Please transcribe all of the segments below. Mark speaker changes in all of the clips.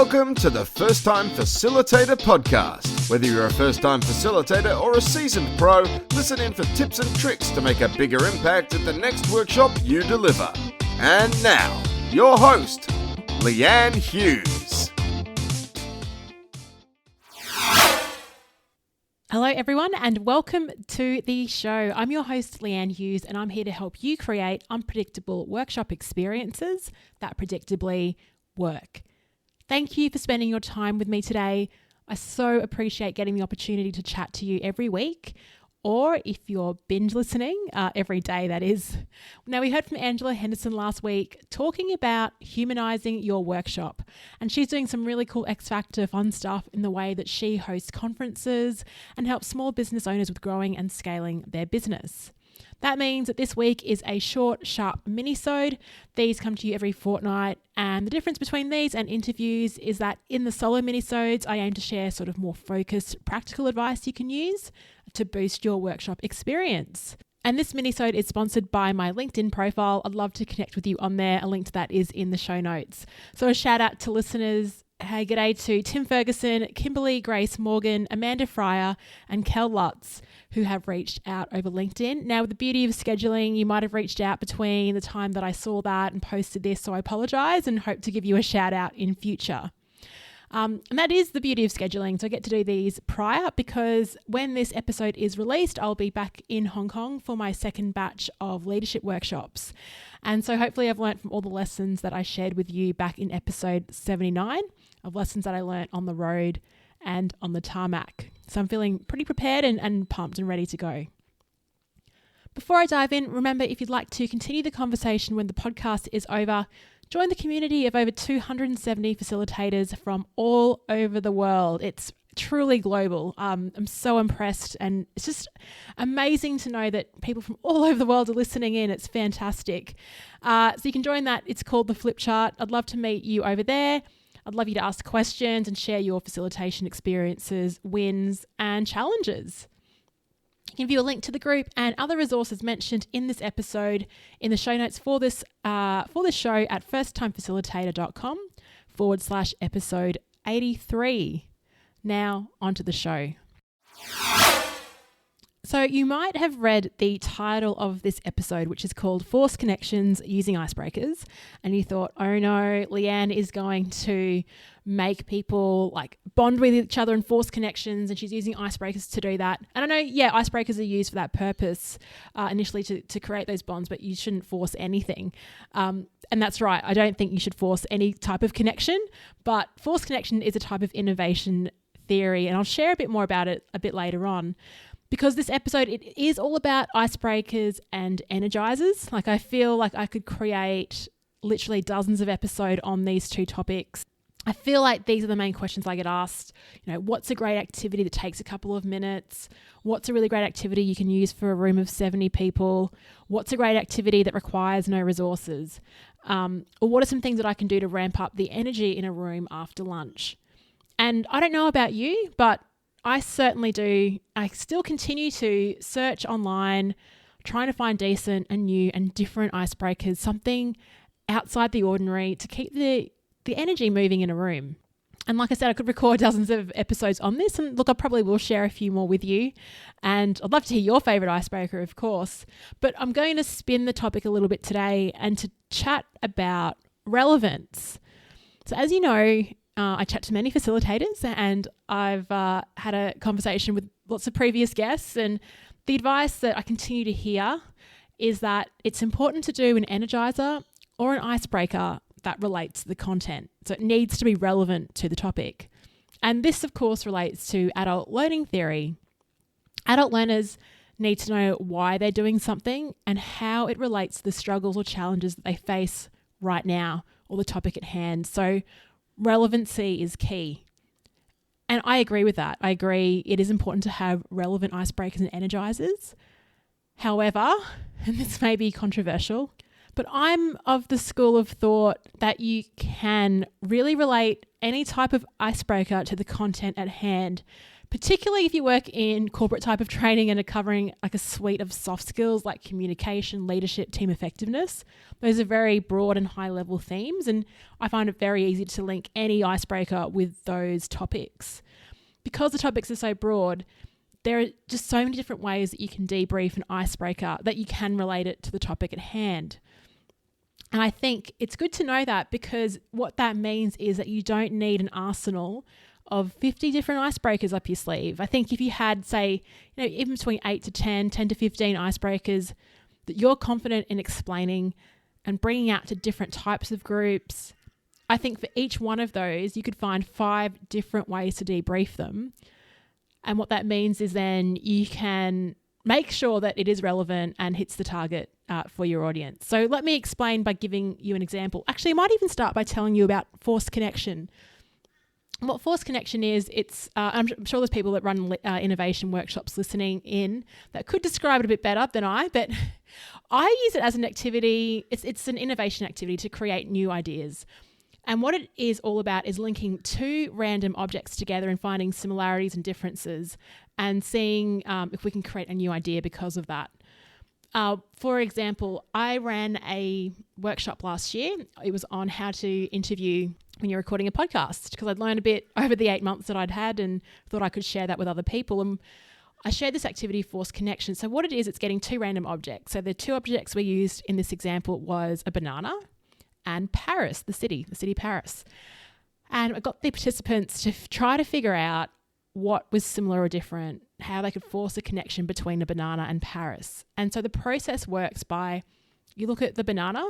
Speaker 1: Welcome to the First Time Facilitator podcast. Whether you're a first-time facilitator or a seasoned pro, listen in for tips and tricks to make a bigger impact at the next workshop you deliver. And now, your host, Leanne Hughes.
Speaker 2: Hello everyone and welcome to the show. I'm your host Leanne Hughes and I'm here to help you create unpredictable workshop experiences that predictably work. Thank you for spending your time with me today. I so appreciate getting the opportunity to chat to you every week, or if you're binge listening, every day that is. Now, we heard from Angela Henderson last week talking about humanizing your workshop, and she's doing some really cool X Factor fun stuff in the way that she hosts conferences and helps small business owners with growing and scaling their business. That means that this week is a short, sharp minisode. These come to you every fortnight, and the difference between these and interviews is that in the solo minisodes, I aim to share sort of more focused, practical advice you can use to boost your workshop experience. And this minisode is sponsored by my LinkedIn profile. I'd love to connect with you on there. A link to that is in the show notes. So a shout out to listeners. Hey, g'day to Tim Ferguson, Kimberly Grace Morgan, Amanda Fryer, and Kel Lutz, who have reached out over LinkedIn. Now, with the beauty of scheduling, you might have reached out between the time that I saw that and posted this, so I apologise and hope to give you a shout out in future. And that is the beauty of scheduling. So I get to do these prior because when this episode is released, I'll be back in Hong Kong for my second batch of leadership workshops. And so hopefully I've learned from all the lessons that I shared with you back in episode 79 of lessons that I learned on the road and on the tarmac. So I'm feeling pretty prepared and pumped and ready to go. Before I dive in, remember if you'd like to continue the conversation when the podcast is over, join the community of over 270 facilitators from all over the world. It's truly global. I'm so impressed and it's just amazing to know that people from all over the world are listening in. It's fantastic. So you can join that. It's called the Flip Chart. I'd love to meet you over there. I'd love you to ask questions and share your facilitation experiences, wins, and challenges. You can view a link to the group and other resources mentioned in this episode in the show notes for this show at firsttimefacilitator.com/episode 83. Now onto the show. So you might have read the title of this episode, which is called Force Connections Using Icebreakers. And you thought, oh no, Leanne is going to make people like bond with each other and force connections. And she's using icebreakers to do that. And I know, yeah, icebreakers are used for that purpose initially to create those bonds, but you shouldn't force anything. And that's right. I don't think you should force any type of connection, but force connection is a type of innovation theory. And I'll share a bit more about it a bit later on. Because this episode, it is all about icebreakers and energizers. Like I feel like I could create literally dozens of episodes on these two topics. I feel like these are the main questions I get asked. You know, what's a great activity that takes a couple of minutes? What's a really great activity you can use for a room of 70 people? What's a great activity that requires no resources? Or what are some things that I can do to ramp up the energy in a room after lunch? And I don't know about you, but I certainly do. I still continue to search online, trying to find decent and new and different icebreakers, something outside the ordinary to keep the energy moving in a room. And like I said, I could record dozens of episodes on this. And look, I probably will share a few more with you. And I'd love to hear your favorite icebreaker, of course. But I'm going to spin the topic a little bit today and to chat about relevance. So as you know, I chat to many facilitators and I've had a conversation with lots of previous guests, and the advice that I continue to hear is that it's important to do an energizer or an icebreaker that relates to the content. So it needs to be relevant to the topic. And this, of course, relates to adult learning theory. Adult learners need to know why they're doing something and how it relates to the struggles or challenges that they face right now or the topic at hand. So relevancy is key. And I agree with that. I agree it is important to have relevant icebreakers and energizers. However, and this may be controversial, but I'm of the school of thought that you can really relate any type of icebreaker to the content at hand particularly if you work in corporate type of training and are covering like a suite of soft skills like communication, leadership, team effectiveness. Those are very broad and high level themes, and I find it very easy to link any icebreaker with those topics. Because the topics are so broad, there are just so many different ways that you can debrief an icebreaker that you can relate it to the topic at hand. And I think it's good to know that, because what that means is that you don't need an arsenal of 50 different icebreakers up your sleeve. I think if you had, say, even between 8 to 10 to 15 icebreakers that you're confident in explaining and bringing out to different types of groups, I think for each one of those, you could find 5 different ways to debrief them. And what that means is then you can make sure that it is relevant and hits the target for your audience. So let me explain by giving you an example. Actually, I might even start by telling you about forced connection. What forced connection is, I'm sure there's people that run innovation workshops listening in that could describe it a bit better than I, but I use it as an activity. It's an innovation activity to create new ideas. And what it is all about is linking 2 random objects together and finding similarities and differences and seeing if we can create a new idea because of that. For example, I ran a workshop last year. It was on how to interview when you're recording a podcast, because I'd learned a bit over the 8 months that I'd had and thought I could share that with other people. And I shared this activity, forced connection. So what it is, it's getting 2 random objects. So the 2 objects we used in this example was a banana and Paris, the city Paris. And I got the participants to try to figure out what was similar or different, how they could force a connection between a banana and Paris. And so the process works by, you look at the banana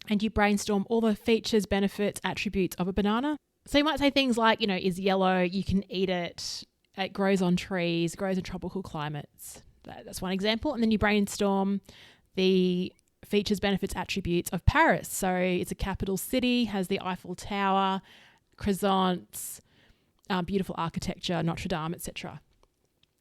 Speaker 2: and you brainstorm all the features, benefits, attributes of a banana. So you might say things like, is yellow, you can eat it, it grows on trees, grows in tropical climates. That's one example. And then you brainstorm the features, benefits, attributes of Paris. So it's a capital city, has the Eiffel Tower, croissants, beautiful architecture, Notre Dame, etc.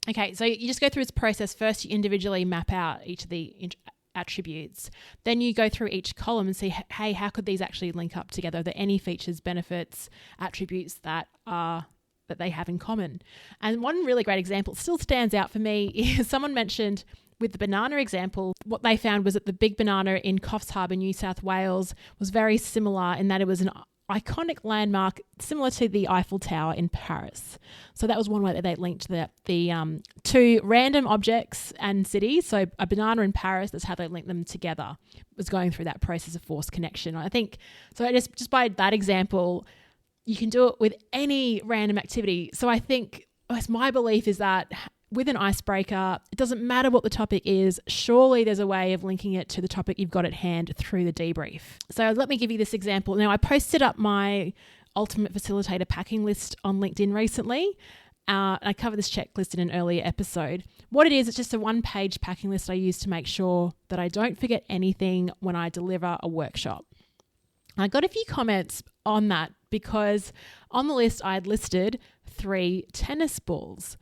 Speaker 2: Okay, so you just go through this process. First, you individually map out each of the attributes. Then you go through each column and see, hey, how could these actually link up together? Are there any features, benefits, attributes that they have in common? And one really great example still stands out for me is someone mentioned with the banana example, what they found was that the big banana in Coffs Harbour, New South Wales, was very similar in that it was an iconic landmark similar to the Eiffel Tower in Paris. So that was one way that they linked the 2 random objects and cities. So a banana in Paris, that's how they linked them together, was going through that process of forced connection. I think, so just by that example, you can do it with any random activity. So I think, my belief is that with an icebreaker, it doesn't matter what the topic is, surely there's a way of linking it to the topic you've got at hand through the debrief. So let me give you this example. Now, I posted up my Ultimate Facilitator packing list on LinkedIn recently. I covered this checklist in an earlier episode. What it is, it's just a 1-page packing list I use to make sure that I don't forget anything when I deliver a workshop. I got a few comments on that because on the list I had listed 3 tennis balls.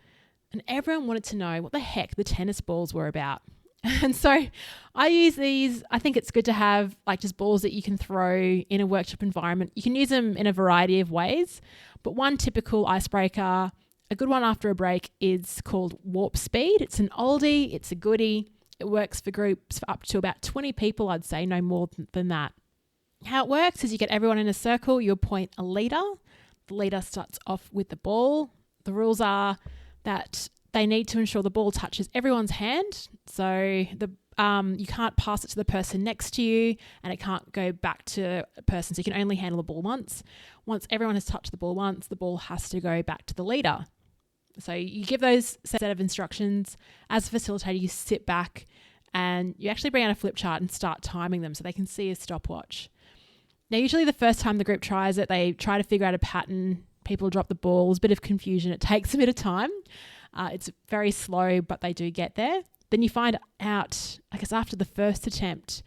Speaker 2: And everyone wanted to know what the heck the tennis balls were about. And so I use these. I think it's good to have like just balls that you can throw in a workshop environment. You can use them in a variety of ways. But one typical icebreaker, a good one after a break, is called Warp Speed. It's an oldie. It's a goodie. It works for groups for up to about 20 people, I'd say, no more than that. How it works is you get everyone in a circle. You appoint a leader. The leader starts off with the ball. The rules are that they need to ensure the ball touches everyone's hand. So you can't pass it to the person next to you and it can't go back to a person. So you can only handle the ball once. Once everyone has touched the ball once, the ball has to go back to the leader. So you give those set of instructions. As a facilitator, you sit back and you actually bring out a flip chart and start timing them so they can see a stopwatch. Now, usually the first time the group tries it, they try to figure out a pattern. People drop the ball. There's a bit of confusion. It takes a bit of time. It's very slow, but they do get there. Then you find out, I guess, after the first attempt,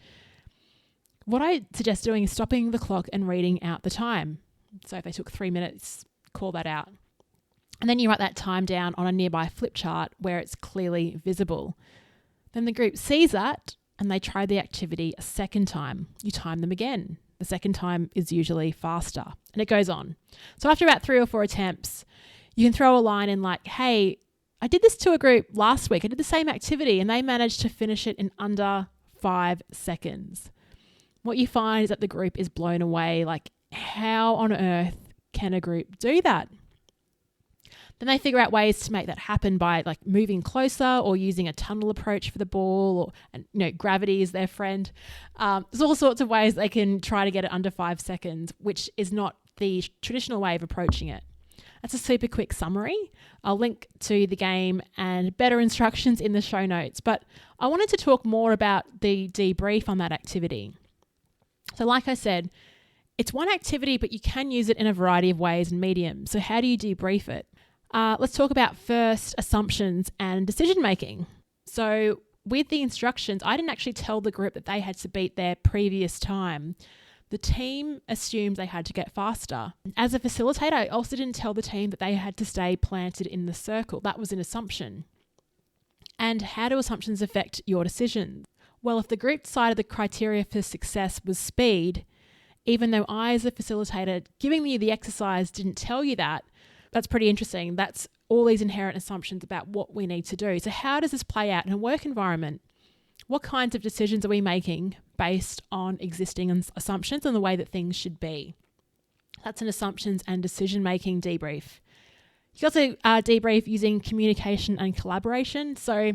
Speaker 2: what I suggest doing is stopping the clock and reading out the time. So if they took 3 minutes, call that out. And then you write that time down on a nearby flip chart where it's clearly visible. Then the group sees that and they try the activity a second time. You time them again. The second time is usually faster, and it goes on. So after about 3 or 4 attempts, You can throw a line in like, hey, I did this to a group last week. I did the same activity and they managed to finish it in under 5 seconds. What you find is that the group is blown away. Like, how on earth can a group do that? Then they figure out ways to make that happen by like moving closer or using a tunnel approach for the ball, or, and gravity is their friend. There's all sorts of ways they can try to get it under 5 seconds, which is not the traditional way of approaching it. That's a super quick summary. I'll link to the game and better instructions in the show notes, but I wanted to talk more about the debrief on that activity. So like I said, it's one activity, but you can use it in a variety of ways and mediums. So how do you debrief it? Let's talk about first assumptions and decision making. So with the instructions, I didn't actually tell the group that they had to beat their previous time. The team assumed they had to get faster. As a facilitator, I also didn't tell the team that they had to stay planted in the circle. That was an assumption. And how do assumptions affect your decisions? Well, if the group decided the criteria for success was speed, even though I, as a facilitator, giving you the exercise didn't tell you that, that's pretty interesting. That's all these inherent assumptions about what we need to do. So how does this play out in a work environment? What kinds of decisions are we making based on existing assumptions and the way that things should be? That's an assumptions and decision-making debrief. You can also debrief using communication and collaboration. So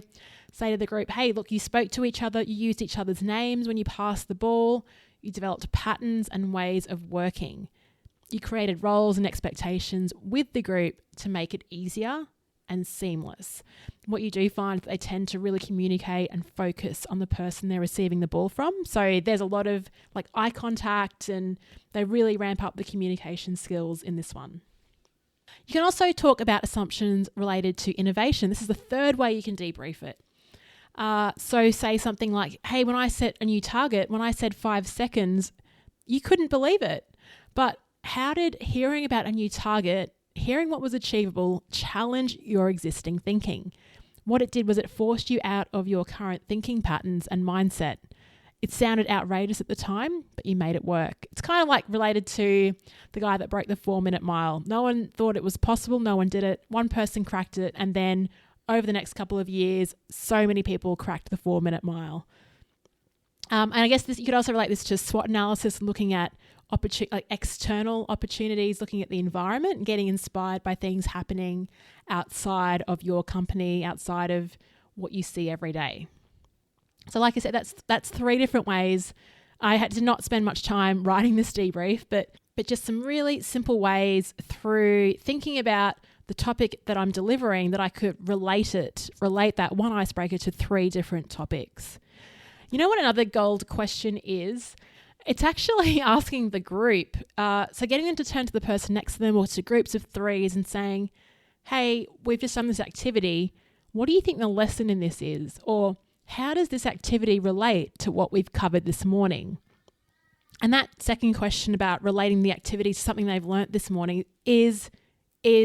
Speaker 2: say to the group, hey, look, you spoke to each other, you used each other's names when you passed the ball, you developed patterns and ways of working. You created roles and expectations with the group to make it easier and seamless. What you do find is they tend to really communicate and focus on the person they're receiving the ball from. So there's a lot of like eye contact, and they really ramp up the communication skills in this one. You can also talk about assumptions related to innovation. This is the third way you can debrief it. So say something like, hey, when I set a new target, when I said 5 seconds, you couldn't believe it. But how did hearing about a new target, hearing what was achievable, challenge your existing thinking? What it did was it forced you out of your current thinking patterns and mindset. It sounded outrageous at the time, but you made it work. It's kind of like related to the guy that broke the 4-minute mile. No one thought it was possible. No one did it. One person cracked it. And then over the next couple of years, so many people cracked the 4-minute mile. And I guess you could also relate this to SWOT analysis, looking at external opportunities, looking at the environment and getting inspired by things happening outside of your company, outside of what you see every day. So like I said, that's 3 different ways. I did not spend much time writing this debrief, but just some really simple ways through thinking about the topic that I'm delivering that I could relate that one icebreaker to 3 different topics. You know what another gold question is? It's actually asking the group, so getting them to turn to the person next to them or to groups of 3s and saying, hey, we've just done this activity. What do you think the lesson in this is? Or how does this activity relate to what we've covered this morning? And that second question about relating the activity to something they've learnt this morning is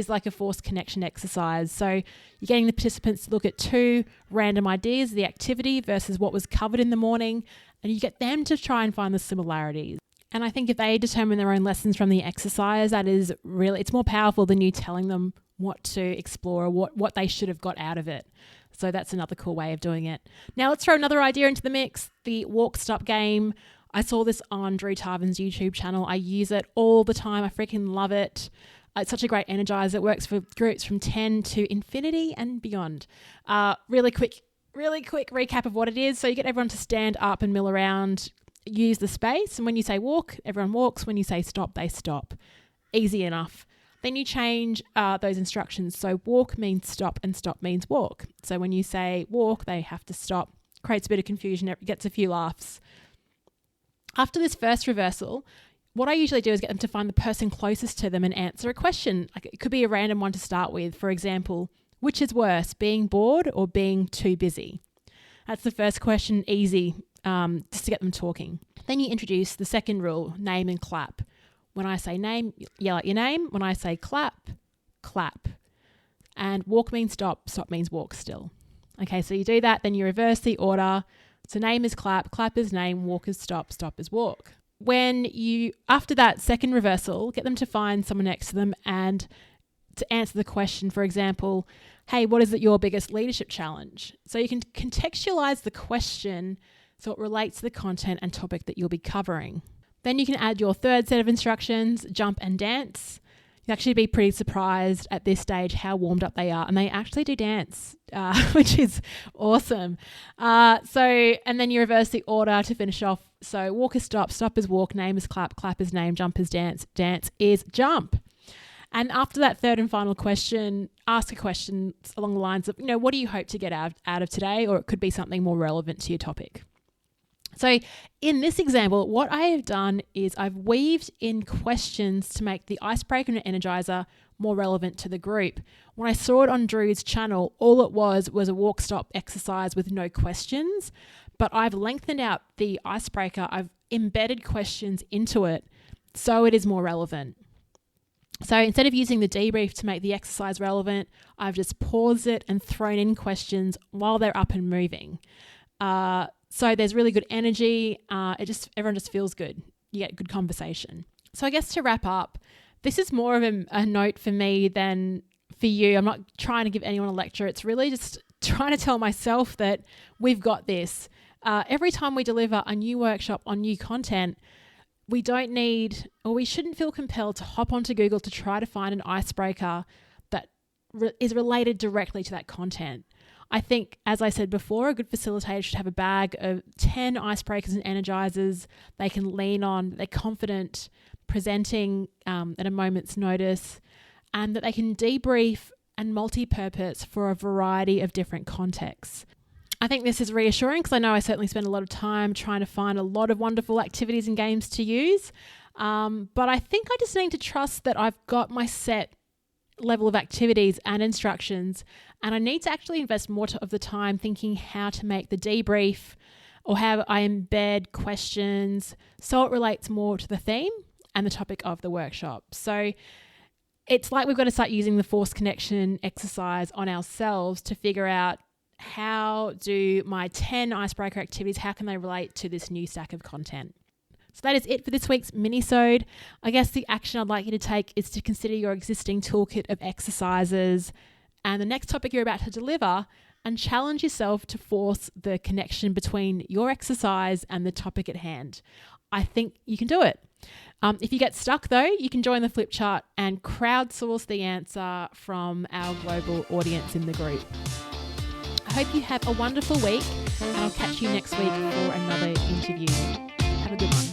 Speaker 2: like a forced connection exercise. So you're getting the participants to look at 2 random ideas, the activity versus what was covered in the morning, and you get them to try and find the similarities. And I think if they determine their own lessons from the exercise, that is really, it's more powerful than you telling them what to explore or what they should have got out of it. So that's another cool way of doing it. Now let's throw another idea into the mix, the walk stop game. I saw this on Drew Tarvin's YouTube channel. I use it all the time. I freaking love it. It's such a great energizer. It works for groups from 10 to infinity and beyond. Really quick recap of what it is. So you get everyone to stand up and mill around, use the space. And when you say walk, everyone walks. When you say stop, they stop. Easy enough. Then you change those instructions. So walk means stop and stop means walk. So when you say walk, they have to stop. Creates a bit of confusion. It gets a few laughs. After this first reversal, what I usually do is get them to find the person closest to them and answer a question. Like it could be a random one to start with. For example, which is worse, being bored or being too busy? That's the first question, easy, just to get them talking. Then you introduce the second rule, name and clap. When I say name, yell out your name. When I say clap, clap. And walk means stop, stop means walk still. Okay, so you do that, then you reverse the order. So name is clap, clap is name, walk is stop, stop is walk. When you, after that second reversal, get them to find someone next to them and to answer the question, for example, hey, what is your biggest leadership challenge? So you can contextualize the question so it relates to the content and topic that you'll be covering. Then you can add your third set of instructions, jump and dance. You'll actually be pretty surprised at this stage how warmed up they are. And they actually do dance, which is awesome. And then you reverse the order to finish off. So walk is stop, stop is walk, name is clap, clap is name, jump is dance, dance is jump. And after that third and final question, ask a question along the lines of, what do you hope to get out of today? Or it could be something more relevant to your topic. So in this example, what I have done is I've weaved in questions to make the icebreaker and energizer more relevant to the group. When I saw it on Drew's channel, all it was a walk stop exercise with no questions, but I've lengthened out the icebreaker. I've embedded questions into it so it is more relevant. So instead of using the debrief to make the exercise relevant, I've just paused it and thrown in questions while they're up and moving. So there's really good energy. Everyone just feels good. You get good conversation. So I guess to wrap up, this is more of a note for me than for you. I'm not trying to give anyone a lecture. It's really just trying to tell myself that we've got this. Every time we deliver a new workshop on new content, we shouldn't feel compelled to hop onto Google to try to find an icebreaker that is related directly to that content. I think, as I said before, a good facilitator should have a bag of 10 icebreakers and energizers they can lean on, they're confident presenting at a moment's notice, and that they can debrief and multi-purpose for a variety of different contexts. I think this is reassuring because I know I certainly spend a lot of time trying to find a lot of wonderful activities and games to use, but I think I just need to trust that I've got my set level of activities and instructions, and I need to actually invest more of the time thinking how to make the debrief or how I embed questions so it relates more to the theme and the topic of the workshop. So it's like we've got to start using the force connection exercise on ourselves to figure out how do my 10 icebreaker activities, how can they relate to this new stack of content? So that is it for this week's minisode. I guess the action I'd like you to take is to consider your existing toolkit of exercises and the next topic you're about to deliver and challenge yourself to force the connection between your exercise and the topic at hand. I think you can do it. If you get stuck though, you can join the flip chart and crowdsource the answer from our global audience in the group. I hope you have a wonderful week and I'll catch you next week for another interview. Have a good one.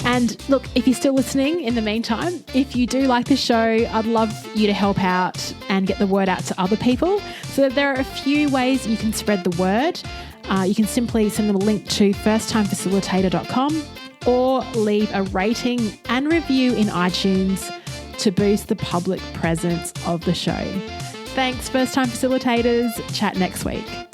Speaker 2: And look, if you're still listening in the meantime, if you do like this show, I'd love you to help out and get the word out to other people. So there are a few ways you can spread the word. You can simply send them a link to firsttimefacilitator.com or leave a rating and review in iTunes to boost the public presence of the show. Thanks, First Time Facilitators. Chat next week.